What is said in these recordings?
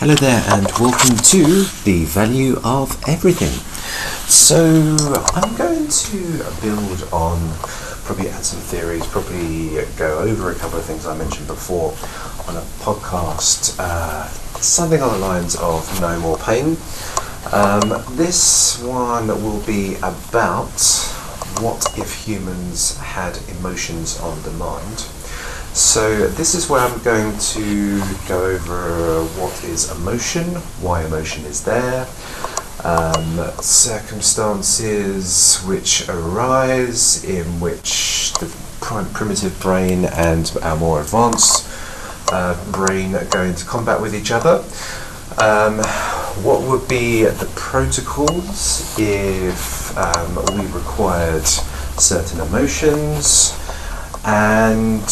Hello there and welcome to The Value of Everything. So I'm going to build on, probably add some theories, probably go over a couple of things I mentioned before on a podcast, something on the lines of No More Pain. This one will be about what if humans had emotions on demand. So this is where I'm going to go over what is emotion, why emotion is there, circumstances which arise in which the primitive brain and our more advanced brain go into combat with each other. What would be the protocols if we required certain emotions? And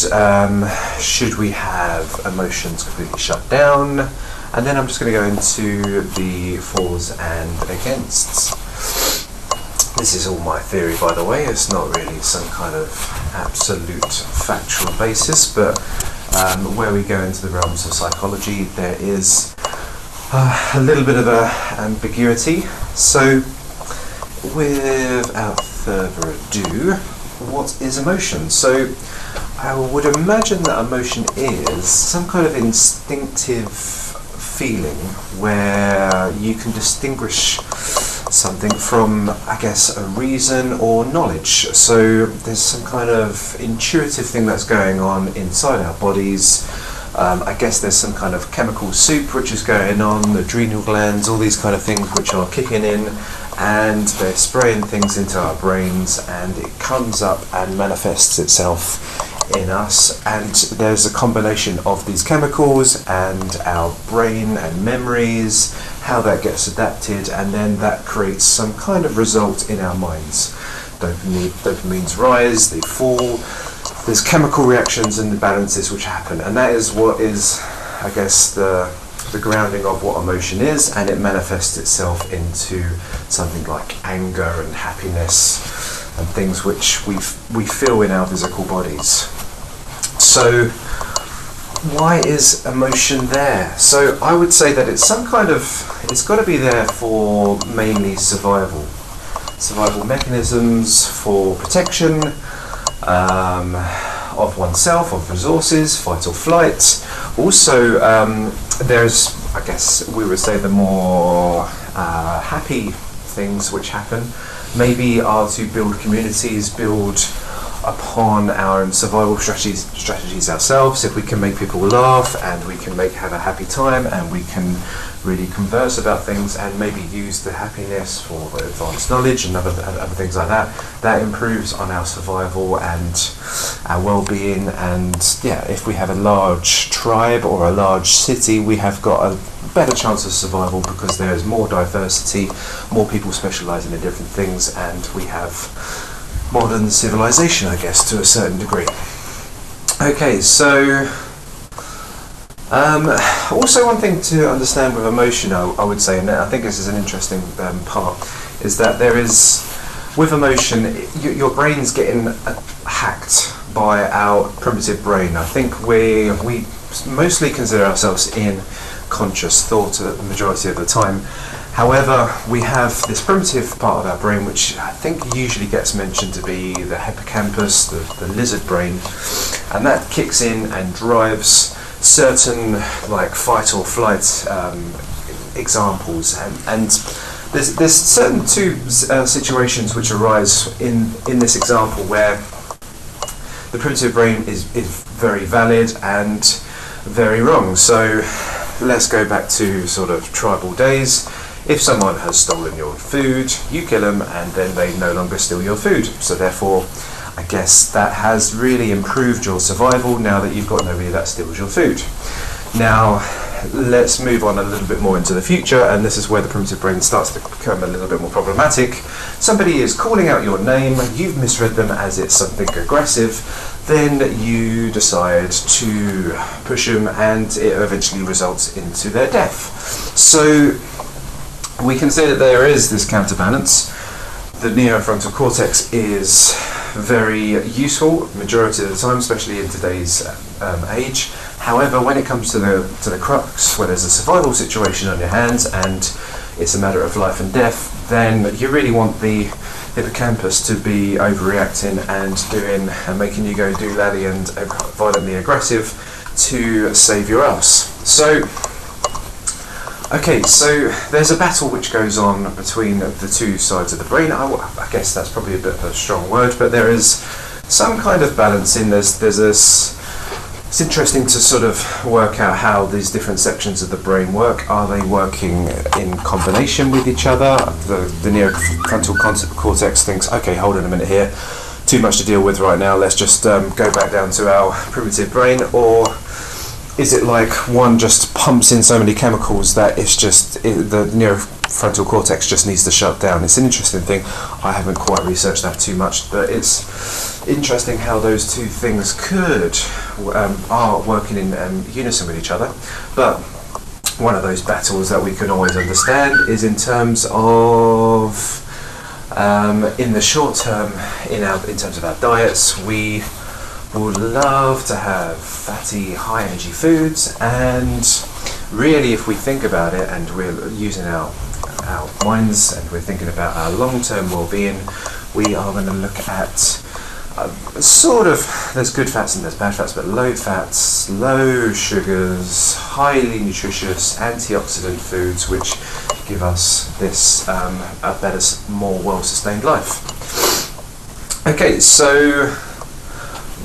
should we have emotions completely shut down? And then I'm just going to go into the fors and againsts. This is all my theory, by the way. It's not really some kind of absolute factual basis, but where we go into the realms of psychology, there is a little bit of ambiguity. So without further ado, what is emotion? So I would imagine that emotion is some kind of instinctive feeling where you can distinguish something from, I guess, a reason or knowledge. So there's some kind of intuitive thing that's going on inside our bodies. I guess there's some kind of chemical soup which is going on, adrenal glands, all these kind of things which are kicking in, and they're spraying things into our brains, and it comes up and manifests itself in us, and there's a combination of these chemicals and our brain and memories, how that gets adapted, and then that creates some kind of result in our minds. Dopamines rise, they fall, there's chemical reactions and imbalances which happen, and that is what is, I guess, the grounding of what emotion is, and it manifests itself into something like anger and happiness and things which we feel in our physical bodies. So why is emotion there? So I would say that it's it's got to be there for mainly survival mechanisms, for protection of oneself, of resources, fight or flight. Also, there's, I guess we would say, the more happy things which happen maybe are to build communities, build upon our survival strategies ourselves. If we can make people laugh and we can have a happy time and we can really converse about things and maybe use the happiness for advanced knowledge and other things like that, that improves on our survival and our well-being. And yeah, if we have a large tribe or a large city, we have got a better chance of survival because there is more diversity, more people specialising in different things, and we have modern civilization, I guess, to a certain degree. Okay, so also one thing to understand with emotion, I would say, and I think this is an interesting part, is that there is, with emotion, your brain's getting hacked by our primitive brain. I think we mostly consider ourselves in conscious thought the majority of the time. However, we have this primitive part of our brain which I think usually gets mentioned to be the hippocampus, the lizard brain, and that kicks in and drives certain like fight or flight examples, and there's certain two situations which arise in this example where the primitive brain is very valid and very wrong. So let's go back to sort of tribal days. If someone has stolen your food, you kill them, and then they no longer steal your food. So therefore, I guess that has really improved your survival now that you've got nobody that steals your food. Now, let's move on a little bit more into the future, and this is where the primitive brain starts to become a little bit more problematic. Somebody is calling out your name, you've misread them as it's something aggressive, then you decide to push them, and it eventually results into their death. So we can say that there is this counterbalance. The neurofrontal cortex is very useful majority of the time, especially in today's age. However, when it comes to the crux, where there's a survival situation on your hands and it's a matter of life and death, then you really want the hippocampus to be overreacting and making you go doolally and violently aggressive to save your ass. So, okay, so there's a battle which goes on between the two sides of the brain. I guess that's probably a bit of a strong word, but there is some kind of balance in there's this. It's interesting to sort of work out how these different sections of the brain work. Are they working in combination with each other? The neofrontal cortex thinks, okay, hold on a minute here, too much to deal with right now, let's just go back down to our primitive brain. Or is it like one just pumps in so many chemicals that the neofrontal cortex just needs to shut down? It's an interesting thing. I haven't quite researched that too much, but it's interesting how those two things are working in unison with each other. But one of those battles that we can always understand is in terms of in the short term, in terms of our diets, we would love to have fatty, high energy foods, and really, if we think about it and we're using our minds and we're thinking about our long-term well-being, we are going to look at there's good fats and there's bad fats, but low fats, low sugars, highly nutritious antioxidant foods which give us this a better, more well-sustained life. Okay, so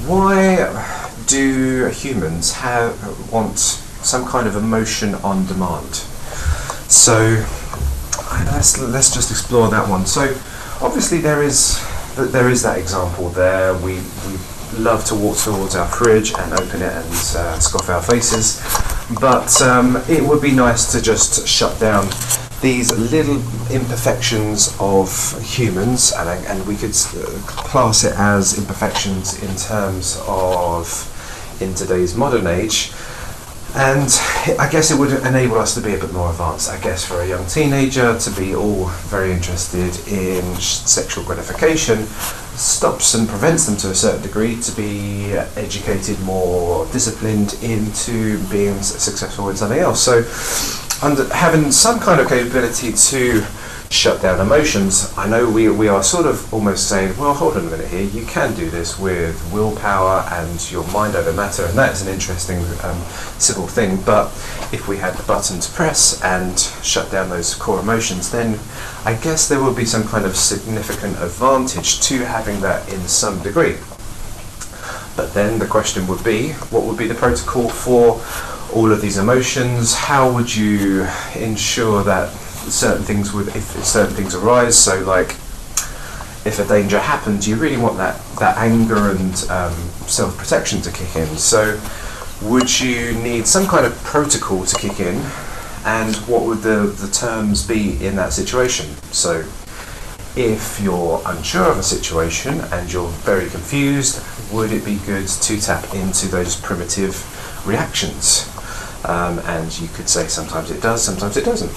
why do humans want some kind of emotion on demand? So let's just explore that one. So obviously there is that example there. We love to walk towards our fridge and open it and scoff our faces, but it would be nice to just shut down these little imperfections of humans, and we could class it as imperfections in terms of in today's modern age. And I guess it would enable us to be a bit more advanced. I guess for a young teenager to be all very interested in sexual gratification stops and prevents them to a certain degree to be educated, more disciplined into being successful in something else. So having some kind of capability to shut down emotions, I know we are sort of almost saying, well, hold on a minute here, you can do this with willpower and your mind over matter, and that's an interesting simple thing. But if we had the button to press and shut down those core emotions, then I guess there would be some kind of significant advantage to having that in some degree. But then the question would be, what would be the protocol for all of these emotions? How would you ensure that if certain things arise? So like, if a danger happens, you really want that anger and self-protection to kick in. So would you need some kind of protocol to kick in, and what would the terms be in that situation? So if you're unsure of a situation and you're very confused, would it be good to tap into those primitive reactions? And you could say sometimes it does, sometimes it doesn't.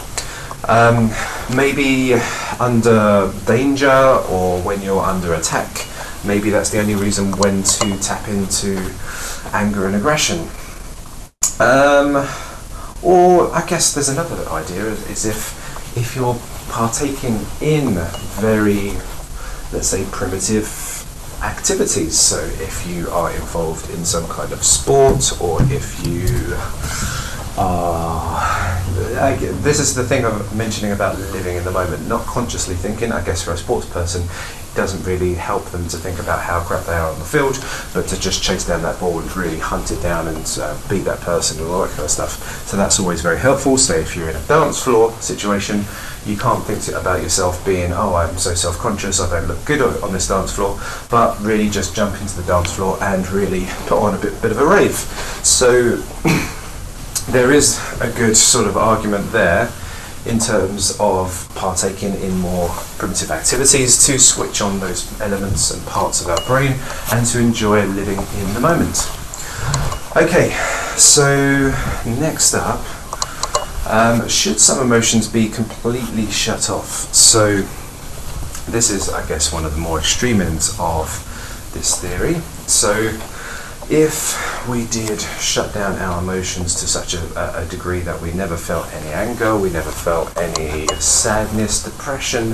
Maybe under danger or when you're under attack, maybe that's the only reason when to tap into anger and aggression. Or I guess there's another idea, is if you're partaking in very, let's say, primitive activities. So if you are involved in some kind of sport, or if you this is the thing I'm mentioning about living in the moment, not consciously thinking. I guess for a sports person, it doesn't really help them to think about how crap they are on the field, but to just chase down that ball and really hunt it down and beat that person and all that kind of stuff. So that's always very helpful. Say if you're in a dance floor situation, you can't think about yourself being, oh, I'm so self-conscious, I don't look good on this dance floor, but really just jump into the dance floor and really put on a bit of a rave. So there is a good sort of argument there in terms of partaking in more primitive activities to switch on those elements and parts of our brain and to enjoy living in the moment. Okay, so next up, should some emotions be completely shut off? So this is, I guess, one of the more extreme ends of this theory. So if we did shut down our emotions to such a degree that we never felt any anger, we never felt any sadness, depression,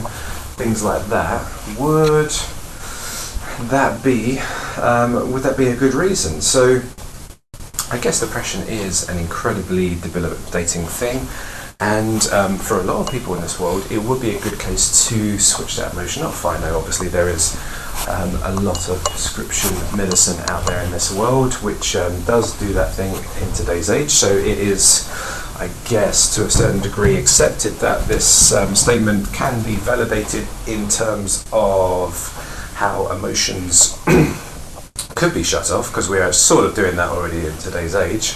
things like that, would that be a good reason? So I guess depression is an incredibly debilitating thing, and for a lot of people in this world, it would be a good case to switch that emotion off. I know obviously there is a lot of prescription medicine out there in this world which does do that thing in today's age, so it is, I guess, to a certain degree accepted that this statement can be validated in terms of how emotions could be shut off, because we are sort of doing that already in today's age.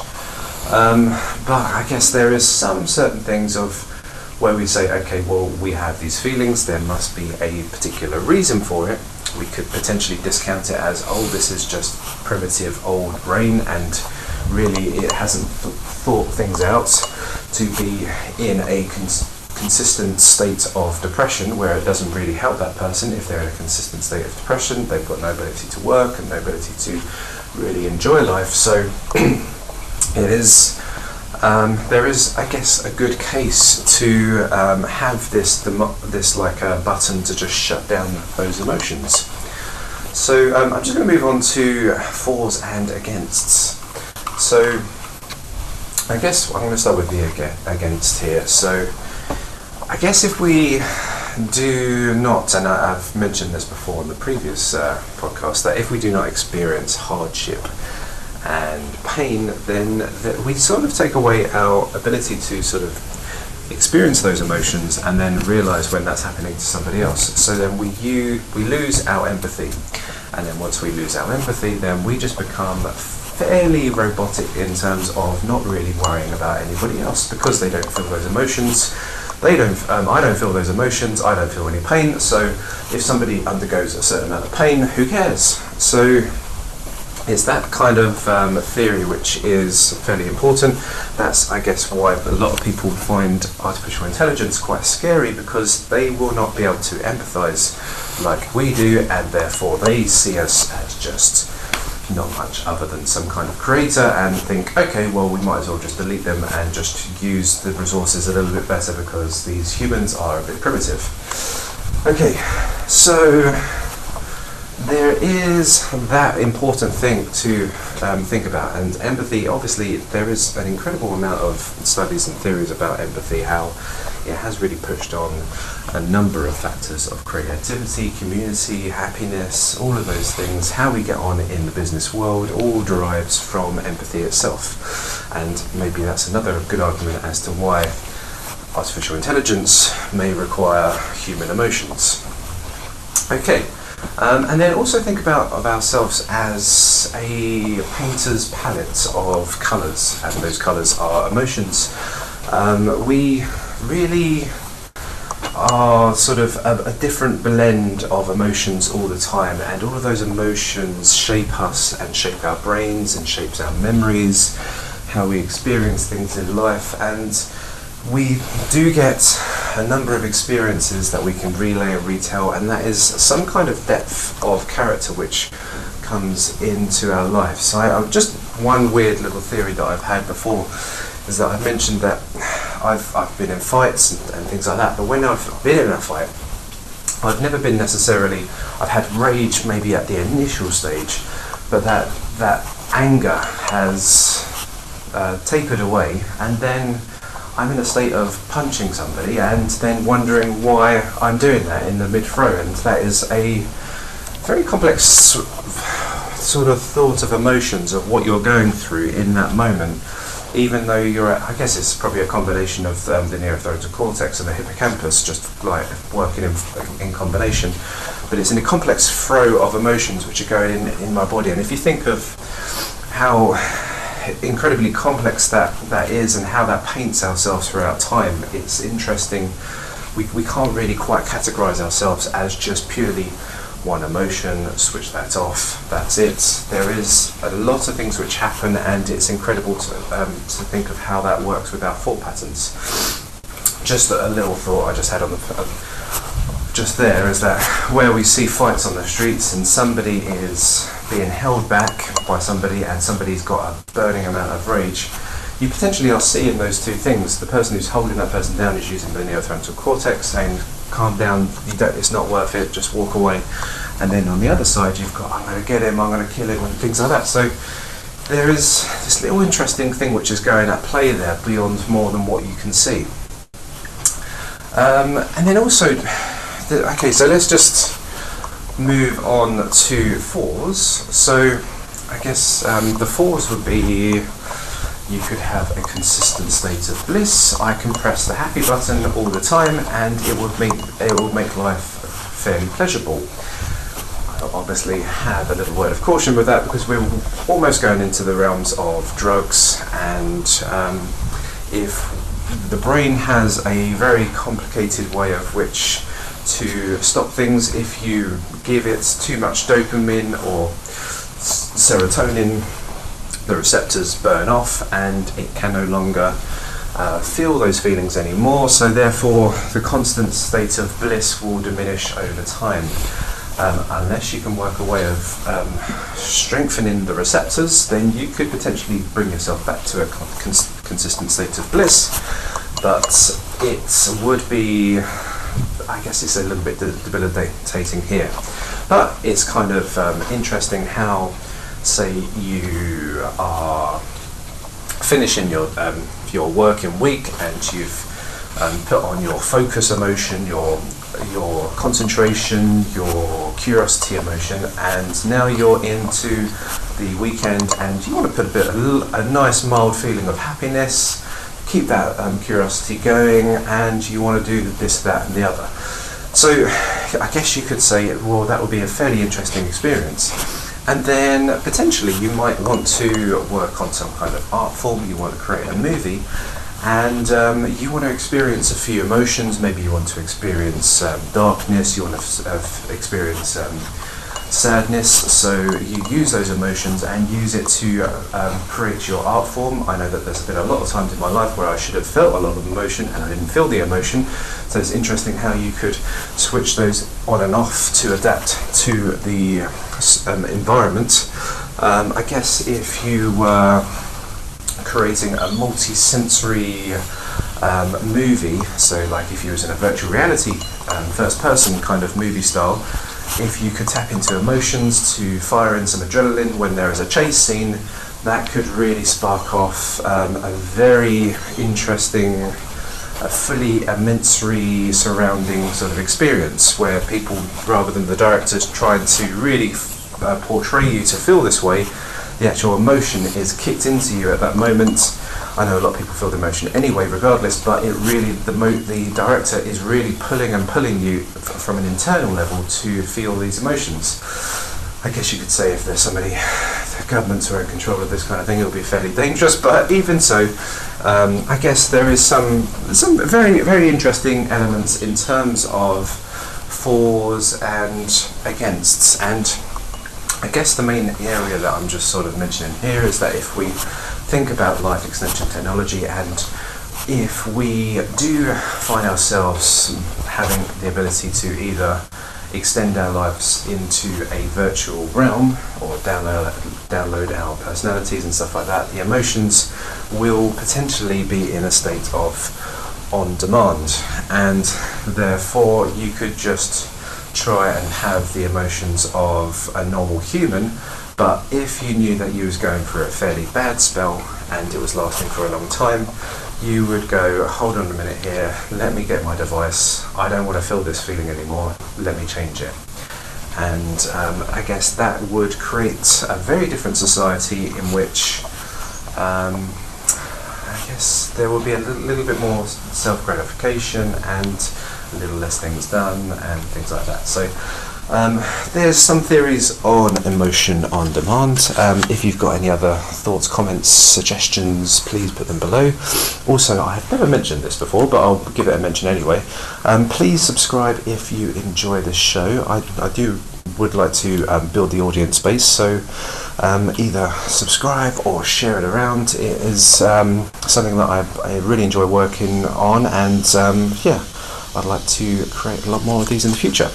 But I guess there is some certain things of where we say, okay, well, we have these feelings, there must be a particular reason for it. We could potentially discount it as, oh, this is just primitive old brain, and really it hasn't thought things out to be in a consistent state of depression, where it doesn't really help that person. If they're in a consistent state of depression, they've got no ability to work and no ability to really enjoy life. So it is, there is, I guess, a good case to have this like a button to just shut down those emotions. So I'm just going to move on to fors and againsts. So I guess I'm going to start with the against here. So I guess if we do not, and I've mentioned this before in the previous podcast, that if we do not experience hardship and pain, then we sort of take away our ability to sort of experience those emotions and then realise when that's happening to somebody else. So then we lose our empathy, and then once we lose our empathy, then we just become fairly robotic in terms of not really worrying about anybody else, because they don't feel those emotions. I don't feel those emotions, I don't feel any pain, so if somebody undergoes a certain amount of pain, who cares? So it's that kind of theory which is fairly important. That's, I guess, why a lot of people find artificial intelligence quite scary, because they will not be able to empathise like we do, and therefore they see us as just not much other than some kind of creator, and think, okay, well, we might as well just delete them and just use the resources a little bit better, because these humans are a bit primitive. Okay, so there is that important thing to think about, and empathy, obviously there is an incredible amount of studies and theories about empathy, how it has really pushed on a number of factors of creativity, community, happiness, all of those things. How we get on in the business world all derives from empathy itself, and maybe that's another good argument as to why artificial intelligence may require human emotions. Okay. And then also think about ourselves as a painter's palette of colours, and those colours are emotions. We really are sort of a different blend of emotions all the time, and all of those emotions shape us and shape our brains and shapes our memories, how we experience things in life, and we do get a number of experiences that we can relay and retell, and that is some kind of depth of character which comes into our life. So just one weird little theory that I've had before is that I've mentioned that I've been in fights and things like that, but when I've been in a fight, I've never been necessarily, I've had rage maybe at the initial stage, but that anger has tapered away, and then I'm in a state of punching somebody and then wondering why I'm doing that in the mid-throw, and that is a very complex sort of thought of emotions of what you're going through in that moment, even though I guess it's probably a combination of the neurofrontal cortex and the hippocampus just like working in combination, but it's in a complex throw of emotions which are going in my body. And if you think of how incredibly complex that is and how that paints ourselves throughout time, it's interesting. We can't really quite categorize ourselves as just purely one emotion, switch that off, that's it. There is a lot of things which happen, and it's incredible to think of how that works with our thought patterns. Just a little thought I just had on just there is that where we see fights on the streets and somebody is being held back by somebody and somebody's got a burning amount of rage, you potentially are seeing those two things. The person who's holding that person down is using the neofrontal cortex, saying, calm down, it's not worth it, just walk away. And then on the other side you've got, I'm going to get him, I'm going to kill him, and things like that. So there is this little interesting thing which is going at play there beyond more than what you can see. And then also, okay, so let's just move on to fours. So I guess the fours would be, you could have a consistent state of bliss. I can press the happy button all the time and it will make life fairly pleasurable. I'll obviously have a little word of caution with that, because we're almost going into the realms of drugs, and if the brain has a very complicated way of which to stop things, if you give it too much dopamine or serotonin, the receptors burn off and it can no longer feel those feelings anymore, so therefore the constant state of bliss will diminish over time. Unless you can work a way of strengthening the receptors, then you could potentially bring yourself back to a consistent state of bliss, but it would be, I guess it's a little bit debilitating here. But it's kind of interesting how, say you are finishing your working week and you've put on your focus emotion, your concentration, your curiosity emotion, and now you're into the weekend and you want to put a nice mild feeling of happiness, keep that curiosity going, and you want to do this, that and the other. So I guess you could say, well, that would be a fairly interesting experience. And then potentially you might want to work on some kind of art form, you want to create a movie, and you want to experience a few emotions. Maybe you want to experience darkness, you want to experience sadness, so you use those emotions and use it to create your art form. I know that there's been a lot of times in my life where I should have felt a lot of emotion and I didn't feel the emotion, so it's interesting how you could switch those on and off to adapt to the environment. I guess if you were creating a multi-sensory movie, so like if you was in a virtual reality first person kind of movie style, if you could tap into emotions to fire in some adrenaline when there is a chase scene, that could really spark off a very interesting, fully immersory surrounding sort of experience, where people, rather than the directors trying to really portray you to feel this way, the actual emotion is kicked into you at that moment. I know a lot of people feel the emotion anyway regardless, but it really, the director is really pulling you from an internal level to feel these emotions. I guess you could say if there's somebody, the governments are in control of this kind of thing, it'll be fairly dangerous, but even so, I guess there is some very, very interesting elements in terms of fors and againsts. And I guess the main area that I'm just sort of mentioning here is that if we think about life extension technology, and if we do find ourselves having the ability to either extend our lives into a virtual realm or download our personalities and stuff like that, the emotions will potentially be in a state of on demand, and therefore you could just try and have the emotions of a normal human. But if you knew that you was going through a fairly bad spell and it was lasting for a long time, you would go, hold on a minute here, let me get my device, I don't want to feel this feeling anymore, let me change it. And I guess that would create a very different society in which I guess there will be a little bit more self-gratification and a little less things done and things like that. So there's some theories on emotion on demand. If you've got any other thoughts, comments, suggestions, please put them below. Also, I've never mentioned this before, but I'll give it a mention anyway. Please subscribe if you enjoy this show. I would like to build the audience base, so either subscribe or share it around. It is something that I really enjoy working on, and yeah, I'd like to create a lot more of these in the future.